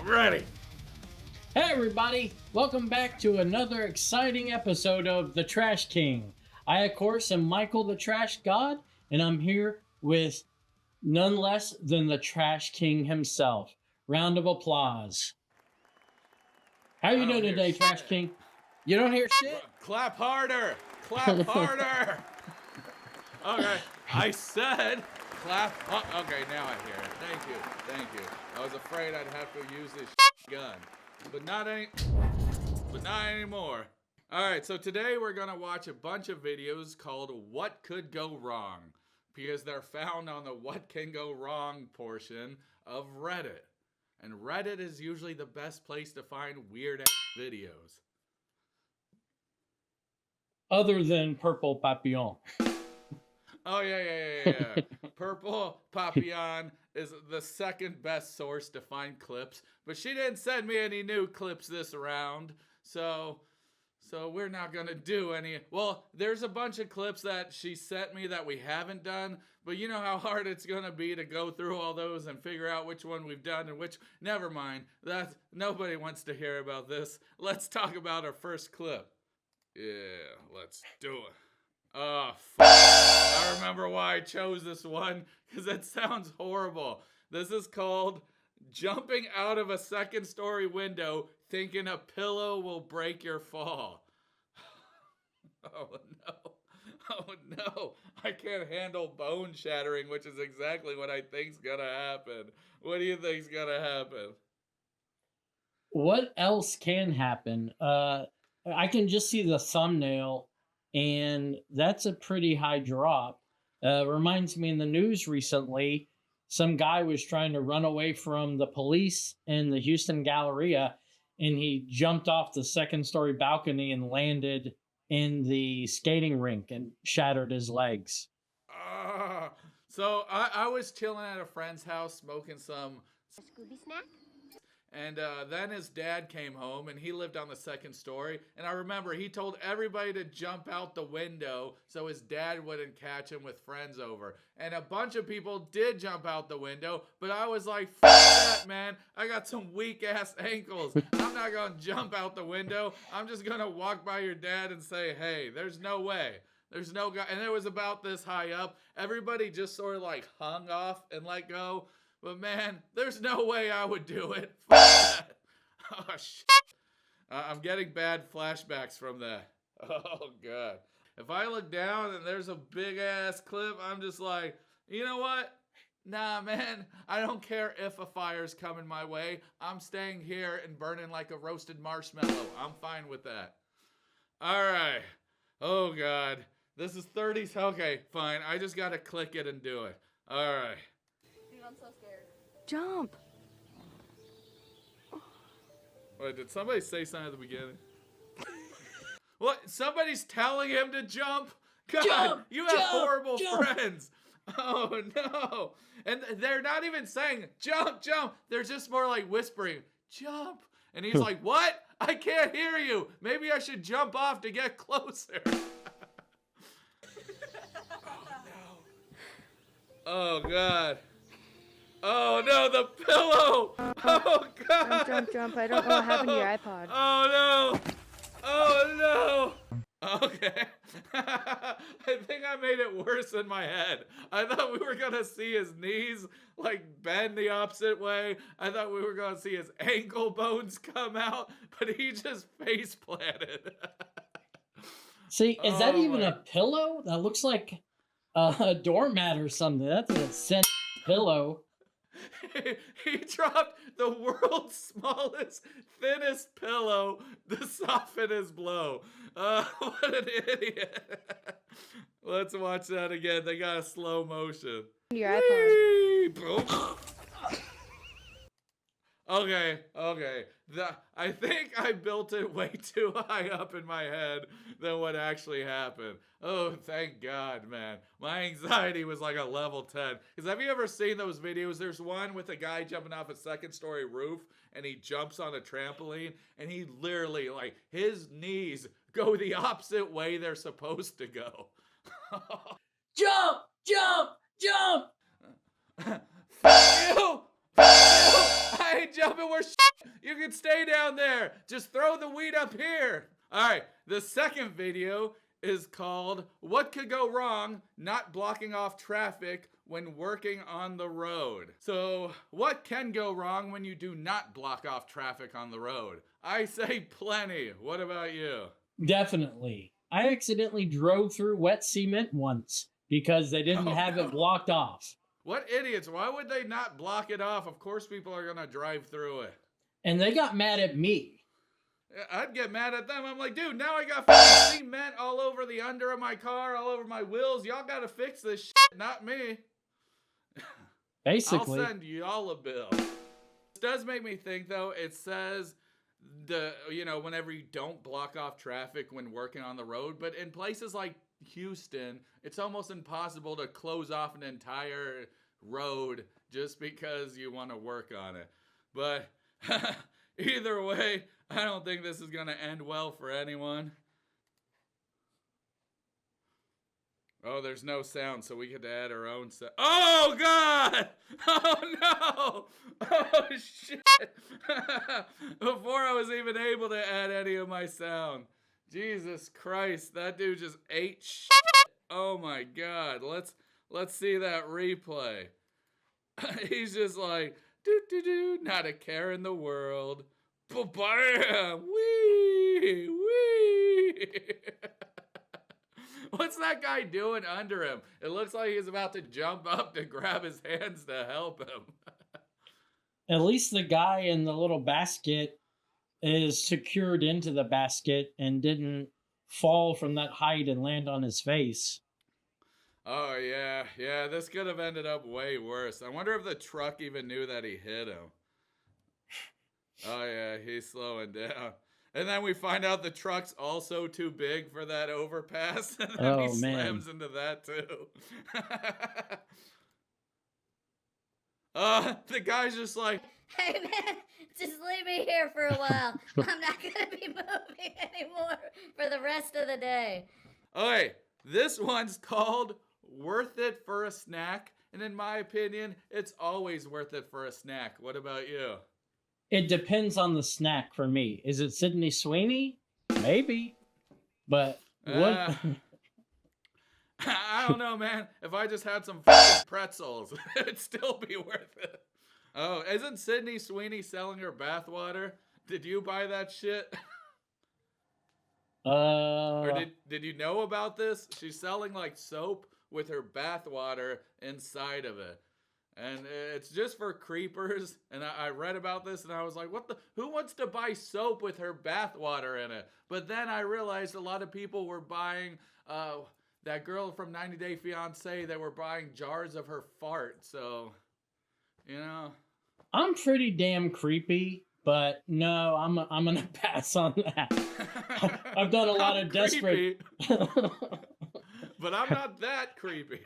Ready. Hey everybody, welcome back to another exciting episode of The Trash King. I, of course, am Michael the Trash God, and I'm here with none less than the Trash King himself. Round of applause. How you doing today, Trash King? You don't hear shit? Clap harder! Clap harder! Okay, I said clap. Okay, now I hear it. Thank you. I was afraid I'd have to use this gun, but not anymore. All right, so today we're gonna watch a bunch of videos called "What Could Go Wrong," because they're found on the "What Can Go Wrong" portion of Reddit, and Reddit is usually the best place to find weird videos. Other than Purple Papillon. Oh, yeah. Purple Papillon is the second best source to find clips, but she didn't send me any new clips this round, so we're not gonna do any. Well, there's a bunch of clips that she sent me that we haven't done, but you know how hard it's gonna be to go through all those and figure out which one we've done and which. Never mind. Nobody wants to hear about this. Let's talk about our first clip. Yeah, let's do it. Oh, fuck. I remember why I chose this one, because it sounds horrible. This is called "Jumping Out of a Second Story Window Thinking a Pillow Will Break Your Fall." Oh no, I can't handle bone shattering, which is exactly what I think's gonna happen. What do you think's gonna happen? What else can happen? I can just see the thumbnail, and that's a pretty high drop. Reminds me in the news recently, some guy was trying to run away from the police in the Houston Galleria, and he jumped off the second story balcony and landed in the skating rink and shattered his legs. So I was chilling at a friend's house smoking some Scooby snack? And then his dad came home, and he lived on the second story. And I remember he told everybody to jump out the window so his dad wouldn't catch him with friends over. And a bunch of people did jump out the window, but I was like, fuck that, man. I got some weak-ass ankles. I'm not going to jump out the window. I'm just going to walk by your dad and say, hey, there's no way. There's no guy. And it was about this high up. Everybody just sort of like hung off and let go. But man, there's no way I would do it. Fuck that. Oh, shit. I'm getting bad flashbacks from that. Oh, God. If I look down and there's a big-ass clip, I'm just like, you know what? Nah, man, I don't care if a fire's coming my way. I'm staying here and burning like a roasted marshmallow. I'm fine with that. All right. Oh, God. This is 30. Okay, fine. I just got to click it and do it. All right. I'm so scared. Jump! Wait, did somebody say something at the beginning? What? Somebody's telling him to jump? God, you have horrible friends. Oh, no. And they're not even saying, jump, jump. They're just more like whispering, jump. And he's like, what? I can't hear you. Maybe I should jump off to get closer. Oh, no. Oh, God. Oh no, the pillow! Oh God! Jump. I don't know what happened to your iPod. Oh no! Oh no! Okay. I think I made it worse in my head. I thought we were gonna see his knees like bend the opposite way. I thought we were gonna see his ankle bones come out, but he just face planted. See, is that even a pillow? That looks like a doormat or something. That's a scent pillow. He dropped the world's smallest, thinnest pillow to soften his blow. What an idiot. Let's watch that again. They got a slow motion. Your iPod. Okay. I think I built it way too high up in my head than what actually happened. Oh, thank God, man. My anxiety was like a level 10. Because have you ever seen those videos? There's one with a guy jumping off a second-story roof, and he jumps on a trampoline, and he literally, like, his knees go the opposite way they're supposed to go. Jump! Fuck you! I ain't jumping where shit You can stay down there. Just throw the weed up here. All right, the second video is called What Could Go Wrong Not Blocking Off Traffic When Working on the Road. So, what can go wrong when you do not block off traffic on the road? I say plenty. What about you? Definitely. I accidentally drove through wet cement once because they didn't have it blocked off. What idiots. Why would they not block it off? Of course people are going to drive through it. And they got mad at me. I'd get mad at them. I'm like, dude, now I got fucking cement all over the under of my car, all over my wheels. Y'all got to fix this shit, not me. Basically. I'll send y'all a bill. This does make me think, though. It says, whenever you don't block off traffic when working on the road, but in places like Houston, it's almost impossible to close off an entire road just because you want to work on it. But either way, I don't think this is going to end well for anyone. Oh, there's no sound, so we get to add our own sound. Oh, God! Oh, no! Oh, shit! Before I was even able to add any of my sound. Jesus Christ, that dude just ate shit. Oh, my God. Let's see that replay. He's just like, do-do-do, not a care in the world. Ba-bam! Wee! Wee! What's that guy doing under him? It looks like he's about to jump up to grab his hands to help him. At least the guy in the little basket is secured into the basket and didn't fall from that height and land on his face. Oh, yeah. Yeah, this could have ended up way worse. I wonder if the truck even knew that he hit him. Oh, yeah, he's slowing down. And then we find out the truck's also too big for that overpass. And then he slams into that, too. The guy's just like, hey, man, just leave me here for a while. I'm not going to be moving anymore for the rest of the day. Okay, this one's called Worth It for a Snack. And in my opinion, it's always worth it for a snack. What about you? It depends on the snack for me. Is it Sydney Sweeney? Maybe. But what? I don't know, man. If I just had some fucking pretzels, it'd still be worth it. Oh, isn't Sydney Sweeney selling her bathwater? Did you buy that shit? Or did you know about this? She's selling like soap with her bathwater inside of it. And it's just for creepers. And I read about this and I was like, who wants to buy soap with her bathwater in it? But then I realized a lot of people were buying, that girl from 90 Day Fiancé, they were buying jars of her fart. So, you know. I'm pretty damn creepy, but no, I'm going to pass on that. I've done a lot of desperate. But I'm not that creepy.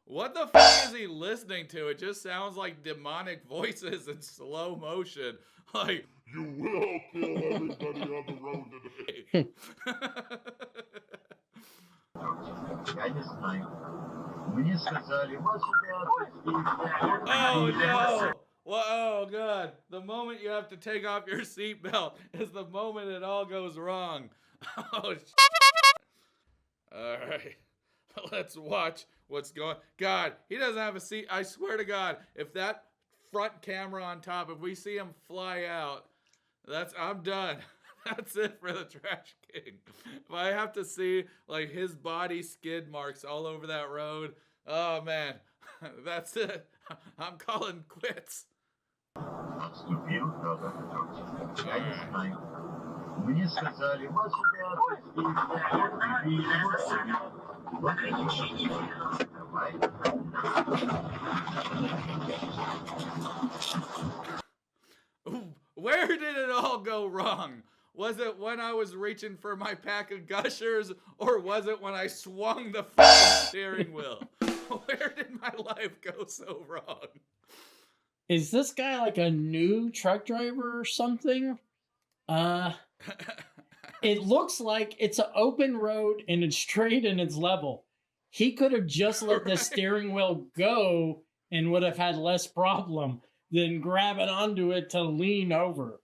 What the fuck is he listening to? It just sounds like demonic voices in slow motion. Like, you will kill everybody on the road today. Oh no! Well, oh god! The moment you have to take off your seatbelt is the moment it all goes wrong. Oh shit! All right, let's watch what's going. God, he doesn't have a seat. I swear to God, if that front camera on top, if we see him fly out, I'm done. That's it for the Trash King. If I have to see like his body skid marks all over that road, oh man, that's it. I'm calling quits. Where did it all go wrong? Was it when I was reaching for my pack of Gushers, or was it when I swung the fucking steering wheel? Where did my life go so wrong? Is this guy like a new truck driver or something? It looks like it's an open road and it's straight and it's level. He could have just let the Right. steering wheel go and would have had less problem than grabbing onto it to lean over.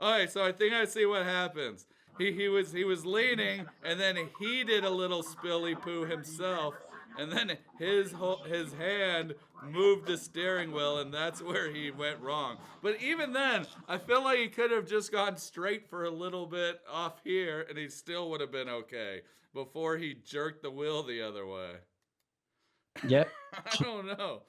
All right, so I think I see what happens. He was leaning, and then he did a little spilly poo himself, and then his hand moved the steering wheel, and that's where he went wrong. But even then, I feel like he could have just gone straight for a little bit off here, and he still would have been okay before he jerked the wheel the other way. Yep. I don't know.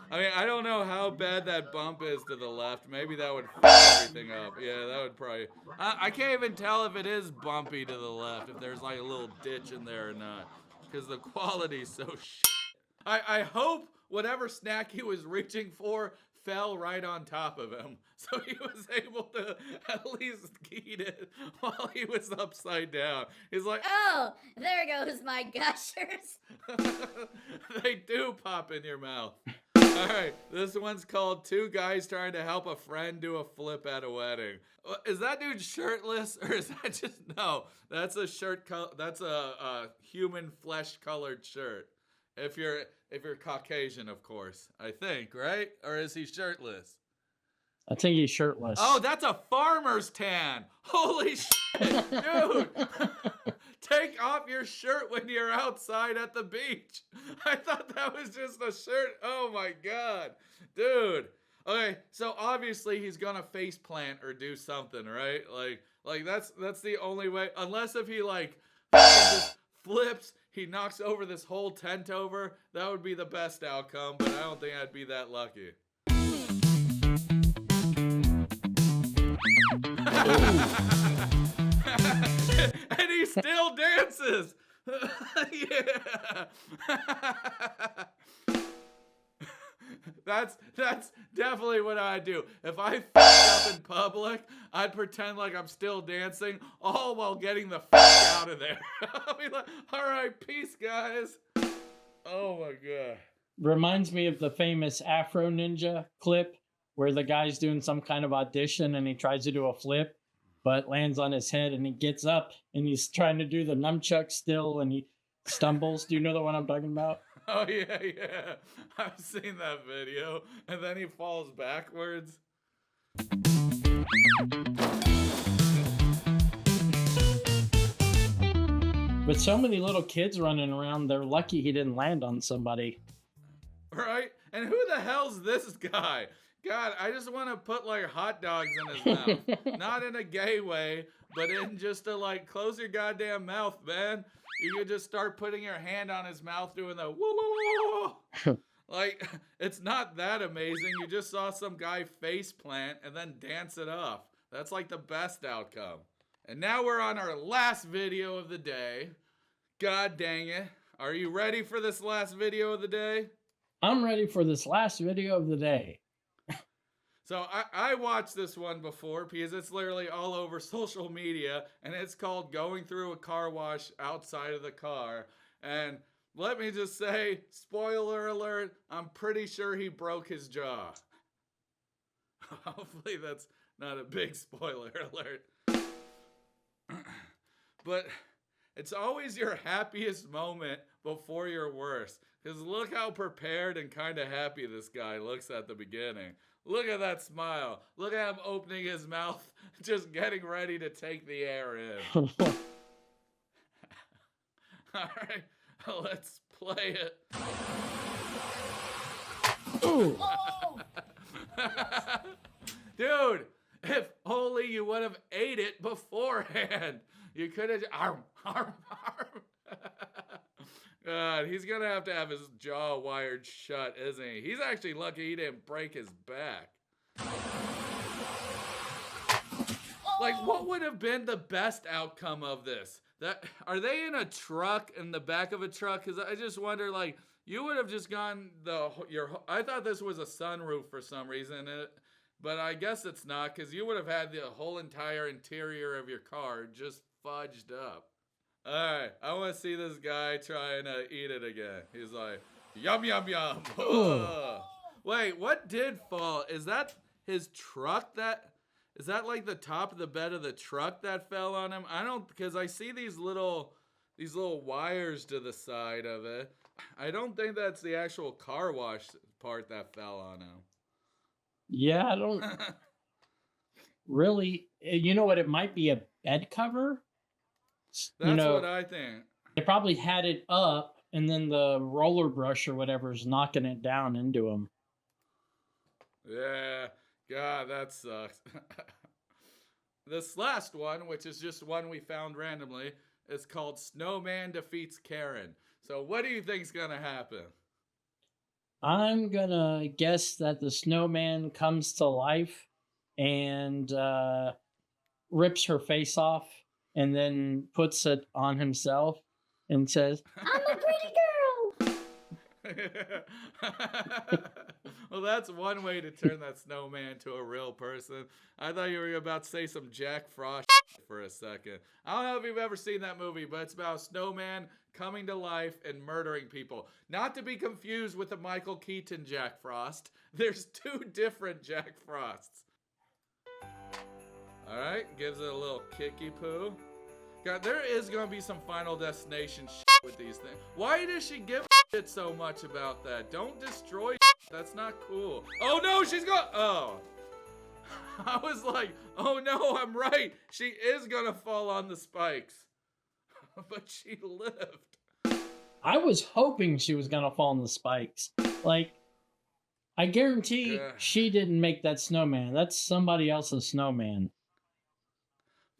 I mean, I don't know how bad that bump is to the left. Maybe that would fuck everything up. Yeah, that would probably... I can't even tell if it is bumpy to the left, if there's like a little ditch in there or not. Because the quality's so shit. I hope whatever snack he was reaching for fell right on top of him. So he was able to at least eat it while he was upside down. He's like, Oh, there goes my gushers. they do pop in your mouth. All right, this one's called Two Guys Trying to Help a Friend Do a Flip at a Wedding. Is that dude shirtless, or is that just... No, that's a shirt. That's a human flesh-colored shirt. If you're Caucasian, of course, I think, right? Or is he shirtless? I think he's shirtless. Oh, that's a farmer's tan. Holy shit, dude. Take off your shirt when you're outside at the beach. I thought that was just a shirt. Oh my God, dude. Okay, so obviously he's gonna face plant or do something, right? Like that's the only way. Unless if he like just flips, he knocks over this whole tent over. That would be the best outcome, but I don't think I'd be that lucky. And he still dances. Yeah. That's definitely what I'd do. If I fucked up in public, I'd pretend like I'm still dancing, all while getting the fuck out of there. I'll be like, all right, peace, guys. Oh my God. Reminds me of the famous Afro Ninja clip where the guy's doing some kind of audition and he tries to do a flip, but lands on his head and he gets up and he's trying to do the nunchuck still and he stumbles. Do you know the one I'm talking about? Oh, yeah. I've seen that video. And then he falls backwards. With so many little kids running around, they're lucky he didn't land on somebody. Right? And who the hell's this guy? God, I just want to put like hot dogs in his mouth. Not in a gay way, but in just to like close your goddamn mouth, man. You could just start putting your hand on his mouth doing the whoa, whoa, whoa. Like, it's not that amazing. You just saw some guy face plant and then dance it off. That's like the best outcome. And now we're on our last video of the day. God dang it. Are you ready for this last video of the day? I'm ready for this last video of the day. So I watched this one before because it's literally all over social media, and it's called Going Through a Car Wash Outside of the Car. And let me just say, spoiler alert, I'm pretty sure he broke his jaw. Hopefully that's not a big spoiler alert. But it's always your happiest moment before your worst. Because look how prepared and kind of happy this guy looks at the beginning. Look at that smile. Look at him opening his mouth, just getting ready to take the air in. All right, let's play it. Ooh. Dude, if only you would have ate it beforehand. You could have... Arm. God, he's going to have his jaw wired shut, isn't he? He's actually lucky he didn't break his back. Like, what would have been the best outcome of this? Are they in a truck, in the back of a truck? Because I just wonder, like, you would have just gone I thought this was a sunroof for some reason, but I guess it's not, because you would have had the whole entire interior of your car just fudged up. All right, I want to see this guy trying to eat it again. He's like, yum, yum, yum. Wait, what did fall? Is that his truck is that like the top of the bed of the truck that fell on him? I don't, because I see these little these little wires to the side of it. I don't think that's the actual car wash part that fell on him. Yeah, I don't really. You know what? It might be a bed cover. That's what I think. They probably had it up, and then the roller brush or whatever is knocking it down into him. Yeah, God, that sucks. This last one, which is just one we found randomly, is called Snowman Defeats Karen. So what do you think's gonna happen? I'm gonna guess that the snowman comes to life and rips her face off and then puts it on himself and says, I'm a pretty girl. Well, that's one way to turn that snowman to a real person. I thought you were about to say some Jack Frost for a second. I don't know if you've ever seen that movie, but it's about a snowman coming to life and murdering people. Not to be confused with the Michael Keaton Jack Frost. There's two different Jack Frosts. Alright, gives it a little kicky poo. God, there is gonna be some Final Destination with these things. Why does she give a shit so much about that? Don't destroy shit. That's not cool. Oh no, she's gonna. Oh. I was like, oh no, I'm right. She is gonna fall on the spikes. But she lived. I was hoping she was gonna fall on the spikes. Like, I guarantee she didn't make that snowman. That's somebody else's snowman.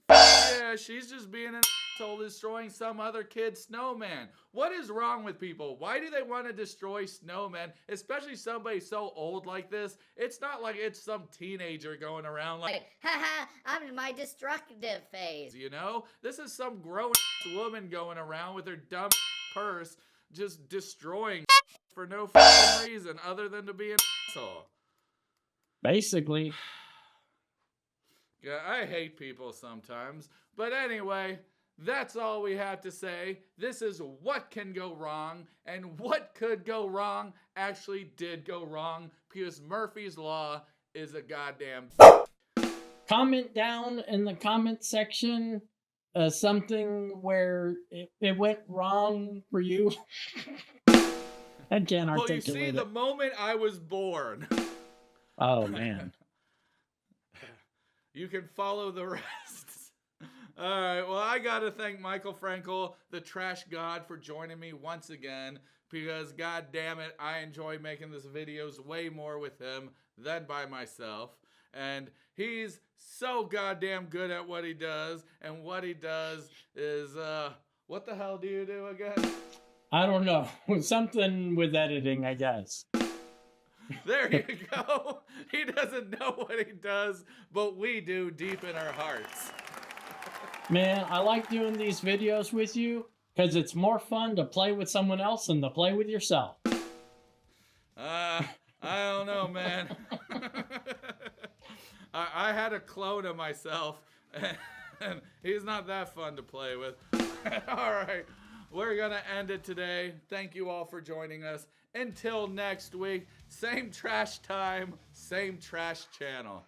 Yeah, she's just being an asshole destroying some other kid's snowman. What is wrong with people? Why do they want to destroy snowmen? Especially somebody so old like this. It's not like it's some teenager going around like, haha, I'm in my destructive phase. you know? This is some grown woman going around with her dumb purse just destroying for no fucking reason other than to be an asshole. Basically. Yeah, I hate people sometimes. But anyway, that's all we have to say. This is what can go wrong, and what could go wrong actually did go wrong because Murphy's Law is a goddamn. Comment down in the comment section something where it went wrong for you. I can't articulate Well, you see, it. the moment I was born. Oh, man. You can follow the rest. All right, well, I got to thank Michael Frankel, the trash god, for joining me once again, because god damn it, I enjoy making these videos way more with him than by myself. And he's so goddamn good at what he does, and what he does is, what the hell do you do again? I don't know. Something with editing, I guess. There you go. He doesn't know what he does, but we do deep in our hearts. Man, I like doing these videos with you because it's more fun to play with someone else than to play with yourself. I don't know, man. I had a clone of myself, and he's not that fun to play with. All right, we're going to end it today. Thank you all for joining us. Until next week, same trash time, same trash channel.